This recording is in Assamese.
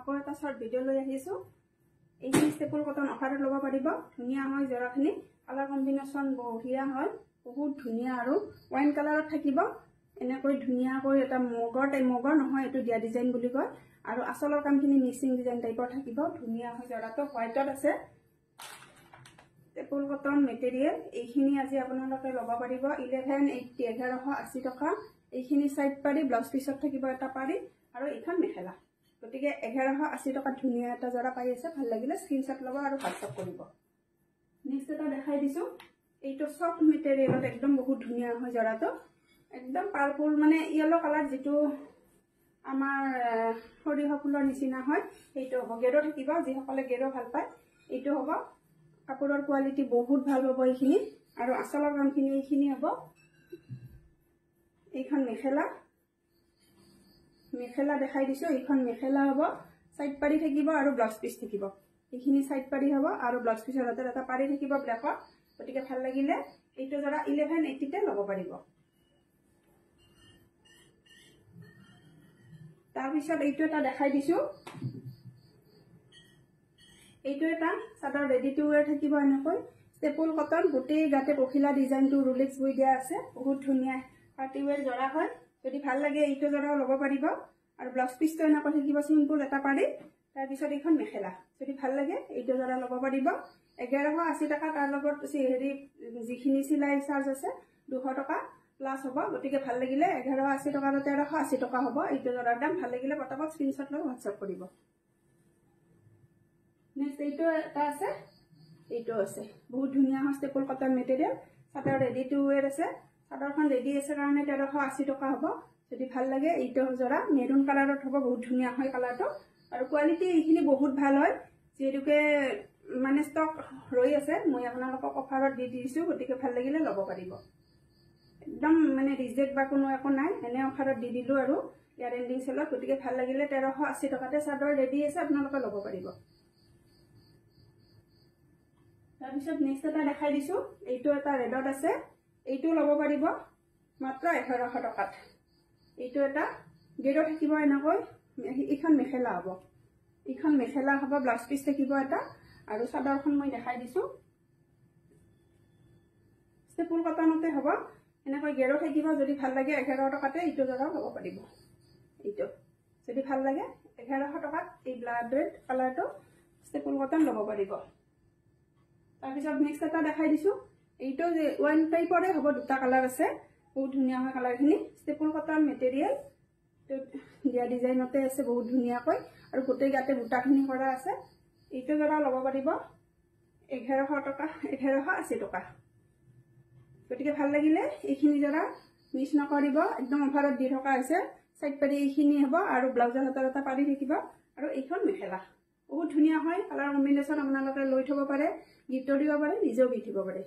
আকৌ এটা শৰ্ট ভিডিঅ' লৈ আহিছো এইখিনি ষ্টেপল কটন অফাৰত ল'ব পাৰিব ধুনীয়া হয় জৰাখিনি কালাৰ কম্বিনেশ্যন বঢ়িয়া হয় বহুত ধুনীয়া আৰু ওয়াইন কালাৰত থাকিব এনেকৈ ধুনীয়াকৈ এটা মগৰ নহয় এটো দিয়া ডিজাইন বুলি কয় আৰু আসলৰ কামখিনি মিক্সিং ডিজাইন টাইপৰ থাকিব ধুনীয়া হয় জৰাটো হোৱাইটত আছে ষ্টেপল কটন মেটেৰিয়েল এইখিনি আজি আপোনালোকে ল'ব পাৰিব 1180 টকা এইখিনি সাইড পাৰি ব্লাউজ পিছত থাকিব এটা পাৰি আৰু এইখন মেখেলা গতিকে 1180 টকা ধুনীয়া এটা জৰা পাই আছে ভাল লাগিলে স্ক্ৰিনশ্বট ল'ব আৰু হোৱাটছআপ কৰিব নেক্সট এটা দেখাই দিছো এইটো সফট মেটেৰিয়েলত একদম বহুত ধুনীয়া হয় জৰাটো একদম পাৰ্পল মানে ইয়েলো কালাৰ যেটো আমাৰ সৰিহ ফুলৰ নিচিনা হয় এইটো হ'ব গেৰো থাকিব যিসকলে গেৰো ভাল পায় এইটো হ'ব কাপোৰৰ কোৱালিটি বহুত ভাল হ'ব এইখিনি আৰু আসলৰ কামখিনি এইখিনি হ'ব এইখন মেখেলা দেখাই দিছো এইখন মেখেলা হ'ব সাইড পাৰি থাকিব আৰু ব্লাউজ পিস থাকিব এইখিনি সাইড পাৰি হ'ব আৰু ব্লাউজ পিসৰ হাতৰ এটা পাৰি থাকিব ব্লেকত গতিকে ভাল লাগিলে এইটো জৰা 1180 তে ল'ব পাৰিব তাৰ পিছত এইটো এটা দেখাই দিছো এইটো এটা চাদৰ ৰেডি টু ওয়্যাৰ থাকিব এনেকৈ ষ্টেপল কটন গোটেই গাতে পখিলা ডিজাইনটো ৰুলেক্স বৈ দিয়া আছে বহুত ধুনীয়া পাৰ্টি ওয়্যাৰ জৰা হয় যদি ভাল লাগে এইটো জৰাও ল'ব পাৰিব আৰু ব্লাউজ পিসটো এনেকৈ থাকিব সিম্পল এটা পাৰি তাৰ পিছত এইখন মেখেলা যদি ভাল লাগে এইটো জৰা ল'ব পাৰিব 1180 টকা তাৰ লগত হেৰি যিখিনি সিলাই চাৰ্জ আছে 200 টকা প্লাস হ'ব গতিকে ভাল লাগিলে 1180 টকা 1380 টকা হ'ব এইটো জৰাৰ দাম ভাল লাগিলে পটাপট স্ক্ৰিনশ্বট লৈ হোৱাটছআপ কৰিব নেক্সট এইটো এটা আছে এইটো আছে বহুত ধুনীয়া হয় ষ্টেপল কটন মেটেৰিয়েল চাদৰ ৰেডি টু ওয়্যাৰ আছে চাদৰখন ৰেডি আছে কাৰণে 1380 টকা হ'ব যদি ভাল লাগে এইটো জৰা মেৰুন কালাৰত হ'ব বহুত ধুনীয়া হয় কালাৰটো আৰু কোৱালিটি এইখিনি বহুত ভাল হয় যেহেতুকে মানে ষ্টক ৰৈ আছে মই আপোনালোকক অফাৰত দি দিছো গতিকে ভাল লাগিলে ল'ব পাৰিব একদম মানে ৰিজেক্ট বা কোনো একো নাই এনে অফাৰত দি দিলো আৰু ইয়াৰ এন্ডিং সেলত গতিকে ভাল লাগিলে 1380 টকাতে চাদৰ ৰেডি আছে আপোনালোকে ল'ব পাৰিব তাৰ পিছত নেক্সট এটা দেখাই দিছো এইটো এটা ৰেডত আছে এইটো ল'ব পাৰিব মাত্ৰ 1100 টকাত এইটো এটা গেৰো থাকিব এনেকৈ এইখন মেখেলা হ'ব ব্লাউজ পিস থাকিব এটা আৰু চাদৰখন মই দেখাই দিছো ষ্টেপল কটনতে হ'ব এনেকৈ গেৰো থাকিব যদি ভাল লাগে 1100 টকাতে এইটো জৰা ল'ব পাৰিব এইটো যদি ভাল লাগে 1100 টকাত এই ব্লাড ৰেড কালাৰটো ষ্টেপল কটন ল'ব পাৰিব তাৰ পিছত নেক্সট এটা দেখাই দিছো এইটো যে ওয়ান টাইপৰে হ'ব দুটা কালাৰ আছে বহুত ধুনীয়া হয় কালাৰখিনি ষ্টেপল কটন মেটেৰিয়েল দিয়া ডিজাইনতে আছে বহুত ধুনীয়াকৈ আৰু গোটেই গাতে বুটাখিনি কৰা আছে এইটো জৰা ল'ব পাৰিব 1100 টকা 1180 টকা গতিকে ভাল লাগিলে এইখিনি জৰা মিছ নকৰিব একদম অফাৰত দি থকা হৈছে সাইড পাৰি এইখিনি হ'ব আৰু ব্লাউজৰ হাতৰ এটা পাৰি থাকিব আৰু এইখন মেখেলা বহুত ধুনীয়া হয় কালাৰ কম্বিনেশ্যন আপোনালোকে লৈ থব পাৰে গিফ্ট দিব পাৰে নিজেও গিফ্ট দিব পাৰে